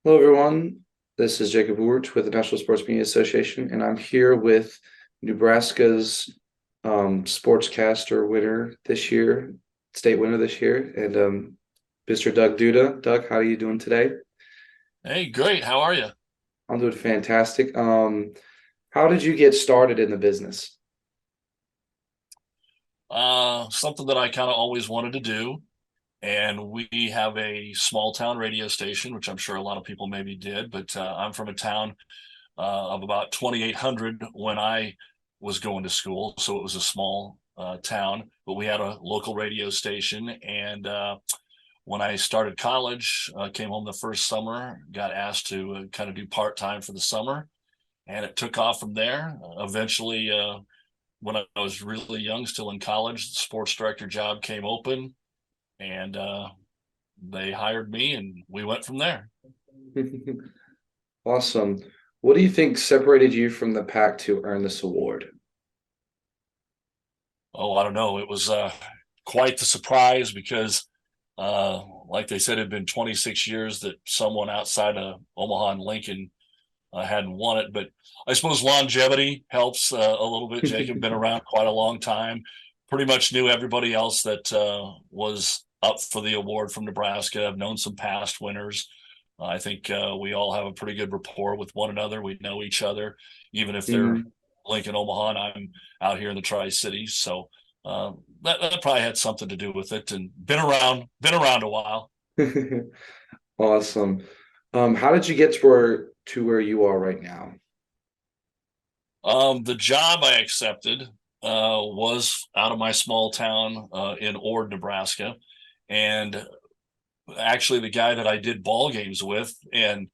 Hello, everyone. This is Jacob Wuwert with the National Sports Media Association, and I'm here with Nebraska's sportscaster winner this year, state winner this year, and Mr. Doug Duda. Doug, how are you doing today? Hey, great. How are you? I'm doing fantastic. How did you get started in the business? Something that I kind of always wanted to do. And we have a small town radio station, which I'm sure a lot of people maybe did, but I'm from a town of about 2,800 when I was going to school. So it was a small town, but we had a local radio station. And when I started college, came home the first summer, got asked to kind of do part time for the summer. And it took off from there. Eventually, when I was really young, still in college, the sports director job came open, and they hired me, and we went from there. Awesome. What do you think separated you from the pack to earn this award? Oh, I don't know. It was quite the surprise because, like they said, it had been 26 years that someone outside of Omaha and Lincoln hadn't won it. But I suppose longevity helps a little bit. Jacob been around quite a long time. Pretty much knew everybody else that was up for the award from Nebraska. I've known some past winners. I think we all have a pretty good rapport with one another. We know each other, even if they're Mhm. Lincoln, Omaha, and I'm out here in the Tri Cities. So that probably had something to do with it. And been around a while. Awesome. How did you get to where you are right now? The job I accepted was out of my small town in Ord, Nebraska, and actually the guy that I did ball games with, and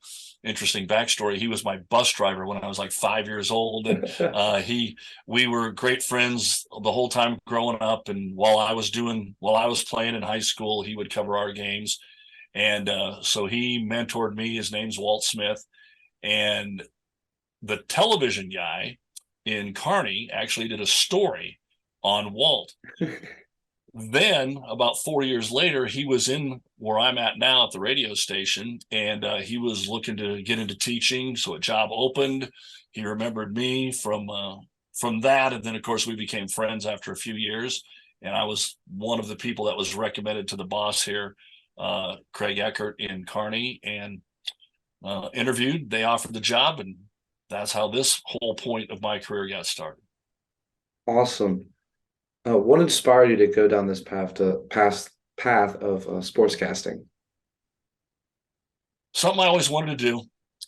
interesting backstory, he was my bus driver when I was like 5 years old, and we were great friends the whole time growing up. And while I was playing in high school, he would cover our games, and so he mentored me. His name's Walt Smith, and the television guy in Kearney actually did a story on Walt. Then, about 4 years later, he was in where I'm at now at the radio station, and he was looking to get into teaching. So a job opened. He remembered me from that, and then of course we became friends after a few years. And I was one of the people that was recommended to the boss here, Craig Eckert in Kearney, and interviewed. They offered the job, and that's how this whole point of my career got started. Awesome. What inspired you to go down this path of sportscasting? Something I always wanted to do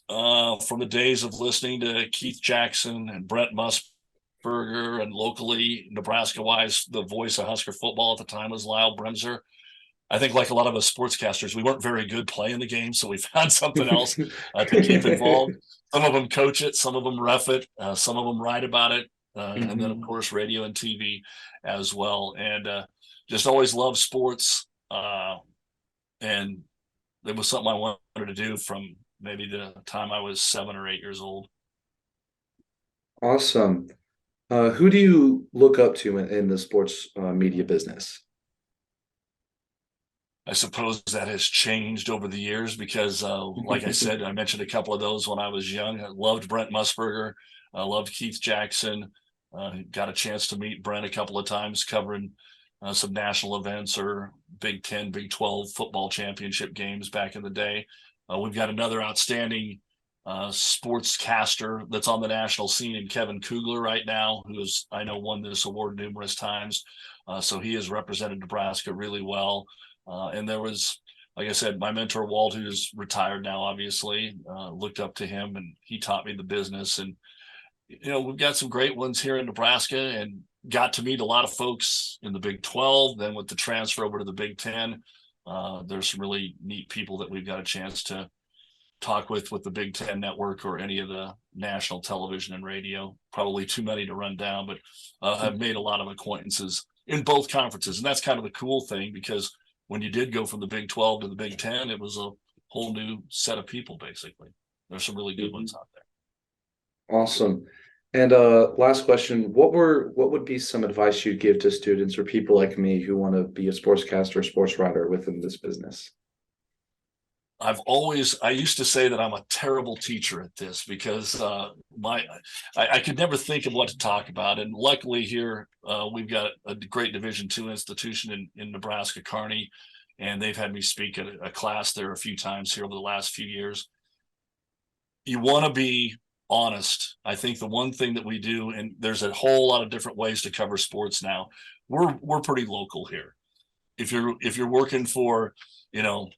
from the days of listening to Keith Jackson and Brent Musburger, and locally, Nebraska wise, the voice of Husker football at the time was Lyle Bremser. I think, like a lot of us sportscasters, we weren't very good playing the game, so we found something else to keep involved. Some of them coach it, some of them ref it, some of them write about it, and then, of Mhm. course, radio and TV as well. And just always loved sports. And it was something I wanted to do from maybe the time I was 7 or 8 years old. Awesome. Who do you look up to in the sports media business? I suppose that has changed over the years because, like I said, I mentioned a couple of those when I was young. I loved Brent Musburger. I loved Keith Jackson. Got a chance to meet Brent a couple of times covering some national events or Big Ten, Big 12 football championship games back in the day. We've got another outstanding sportscaster that's on the national scene in Kevin Kugler right now, who has, I know, won this award numerous times. So he has represented Nebraska really well. And there was, like I said, my mentor, Walt, who's retired now, obviously, looked up to him, and he taught me the business. And, we've got some great ones here in Nebraska, and got to meet a lot of folks in the Big 12. Then with the transfer over to the Big 10, there's some really neat people that we've got a chance to talk with the Big 10 network or any of the national television and radio. Probably too many to run down, but I've made a lot of acquaintances in both conferences. And that's kind of the cool thing, because when you did go from the Big 12 to the Big 10, it was a whole new set of people, basically. There's some really good Mhm. ones out there. Awesome. And last question, what would be some advice you'd give to students or people like me who want to be a sportscaster or sports writer within this business? I used to say that I'm a terrible teacher at this because I could never think of what to talk about. And luckily here, we've got a great Division II institution in Nebraska, Kearney, and they've had me speak at a class there a few times here over the last few years. You want to be honest. I think the one thing that we do, and there's a whole lot of different ways to cover sports now. We're pretty local here. If you're working for, you know,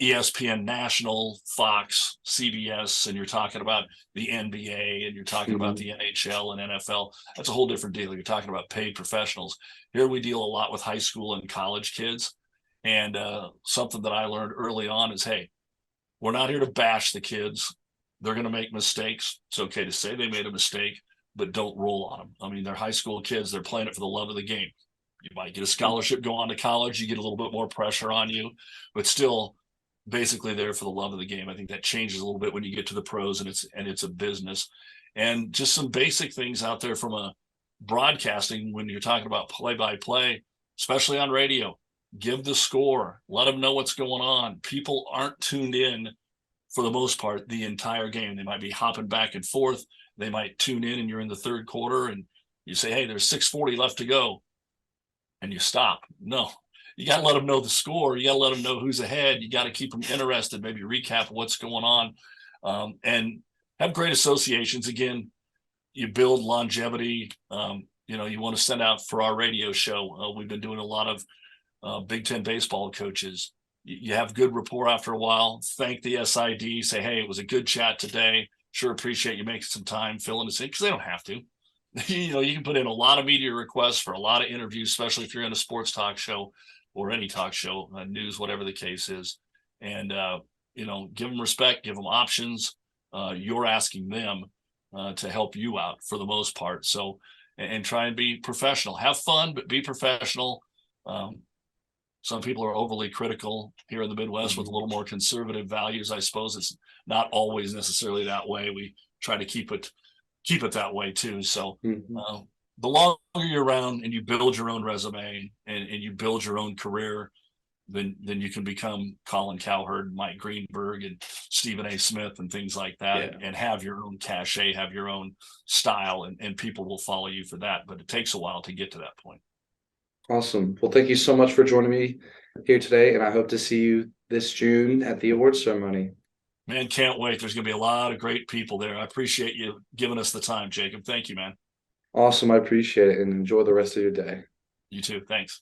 ESPN National, Fox, CBS, and you're talking about the NBA and you're talking about the NHL and NFL, that's a whole different deal. You're talking about paid professionals. Here we deal a lot with high school and college kids. And something that I learned early on is, hey, we're not here to bash the kids. They're going to make mistakes. It's okay to say they made a mistake, but don't roll on them. I mean, they're high school kids. They're playing it for the love of the game. You might get a scholarship, go on to college. You get a little bit more pressure on you, but still basically there for the love of the game. I think that changes a little bit when you get to the pros and it's a business. And just some basic things out there from a broadcasting when you're talking about play-by-play, especially on radio. Give the score, let them know what's going on. People aren't tuned in for the most part the entire game. They might be hopping back and forth. They might tune in and you're in the third quarter and you say, hey, there's 6:40 left to go, and you stop. No, you got to let them know the score. You got to let them know who's ahead. You got to keep them interested, maybe recap what's going on, and have great associations. Again, you build longevity. You want to send out for our radio show. We've been doing a lot of Big Ten baseball coaches. You have good rapport after a while. Thank the SID. Say, hey, it was a good chat today. Sure appreciate you making some time filling us in, because they don't have to. You can put in a lot of media requests for a lot of interviews, especially if you're in a sports talk show or any talk show, news, whatever the case is. And, give them respect, give them options. You're asking them to help you out for the most part. So, and try and be professional. Have fun, but be professional. Some people are overly critical here in the Midwest with a little more conservative values. I suppose it's not always necessarily that way. We try to keep it that way too. So the longer you're around and you build your own resume and you build your own career, then you can become Colin Cowherd, Mike Greenberg, and Stephen A. Smith and things like that, and have your own cachet, have your own style, and people will follow you for that. But it takes a while to get to that point. Awesome. Well, thank you so much for joining me here today, and I hope to see you this June at the awards ceremony. Man, can't wait. There's going to be a lot of great people there. I appreciate you giving us the time, Jacob. Thank you, man. Awesome. I appreciate it, and enjoy the rest of your day. You too. Thanks.